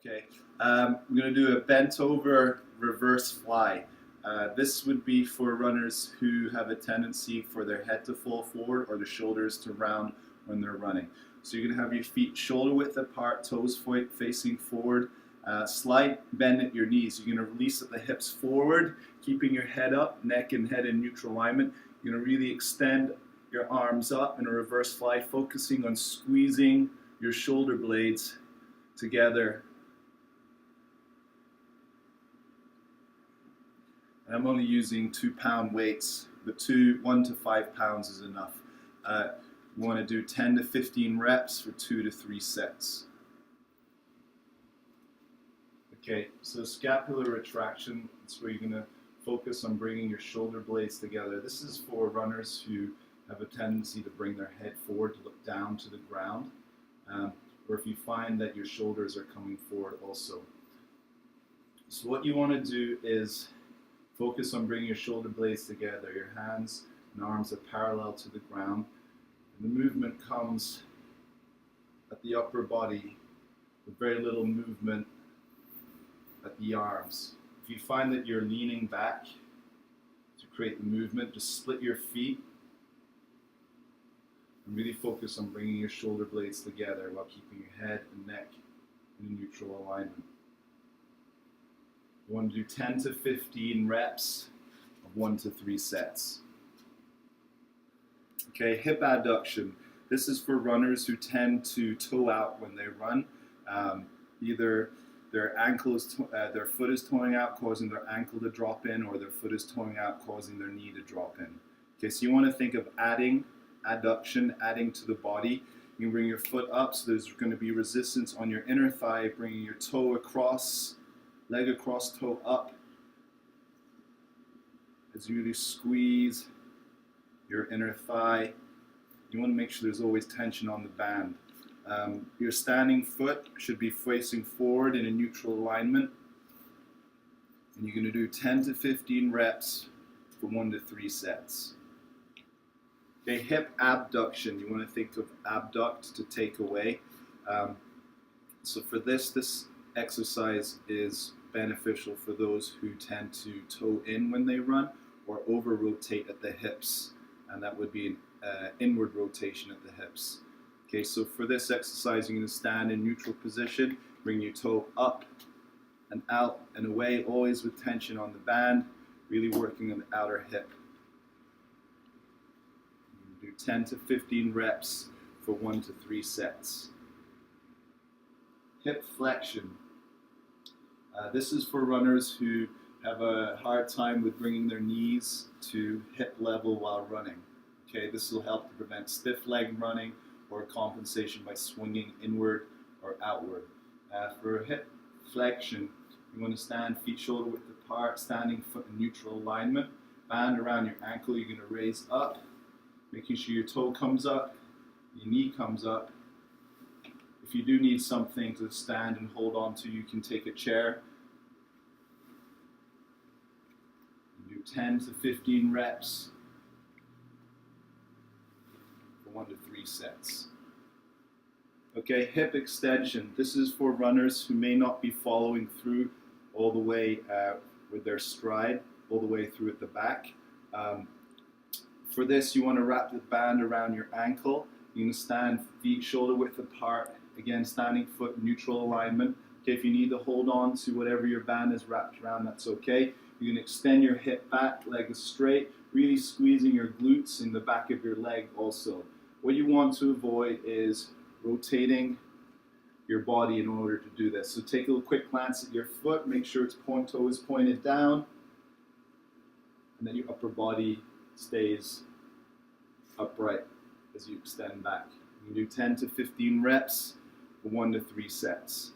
Okay, we're going to do a bent over reverse fly. This would be for runners who have a tendency for their head to fall forward or the shoulders to round when they're running. So you're going to have your feet shoulder width apart, toes facing forward, slight bend at your knees. You're going to release at the hips forward, keeping your head up, neck and head in neutral alignment. You're going to really extend your arms up in a reverse fly, focusing on squeezing your shoulder blades together. And I'm only using 2-pound weights, but 1 to 5 pounds is enough. You want to do 10 to 15 reps for 2 to 3 sets. Okay, so scapular retraction, that's where you're going to focus on bringing your shoulder blades together. This is for runners who have a tendency to bring their head forward, to look down to the ground, or if you find that your shoulders are coming forward also. So what you want to do is focus on bringing your shoulder blades together. Your hands and arms are parallel to the ground. And the movement comes at the upper body with very little movement at the arms. If you find that you're leaning back to create the movement, just split your feet and really focus on bringing your shoulder blades together while keeping your head and neck in a neutral alignment. You want to do 10 to 15 reps of 1 to 3 sets. Okay, hip adduction. This is for runners who tend to toe out when they run. Either their foot is toeing out, causing their ankle to drop in, or their foot is toeing out, causing their knee to drop in. Okay, so you want to think of adding adduction, adding to the body. You can bring your foot up, so there's going to be resistance on your inner thigh, bringing your toe across, leg across, toe up. As you really squeeze your inner thigh, you want to make sure there's always tension on the band. Your standing foot should be facing forward in a neutral alignment. And you're going to do 10 to 15 reps for 1 to 3 sets. Okay, hip abduction. You want to think of abduct, to take away. So for this exercise is beneficial for those who tend to toe in when they run or over rotate at the hips, and that would be an inward rotation at the hips. Okay, so for this exercise, you're going to stand in neutral position, bring your toe up and out and away, always with tension on the band, really working on the outer hip. Do 10 to 15 reps for 1 to 3 sets. Hip flexion. This is for runners who have a hard time with bringing their knees to hip level while running. Okay, this will help to prevent stiff leg running or compensation by swinging inward or outward. For hip flexion, you want to stand feet shoulder width apart, standing foot in neutral alignment, band around your ankle. You're going to raise up, making sure your toe comes up, your knee comes up. If you do need something to stand and hold on to, you can take a chair. You do 10 to 15 reps for 1 to 3 sets. Okay, hip extension. This is for runners who may not be following through all the way with their stride, all the way through at the back. For this, you want to wrap the band around your ankle. You're going to stand feet shoulder width apart. Again, standing foot neutral alignment. Okay, if you need to hold on to whatever your band is wrapped around, that's okay. You can extend your hip back, leg is straight, really squeezing your glutes in the back of your leg also. What you want to avoid is rotating your body in order to do this. So take a quick glance at your foot, make sure its toe is pointed down, and then your upper body stays upright as you extend back. You can do 10 to 15 reps for 1 to 3 sets.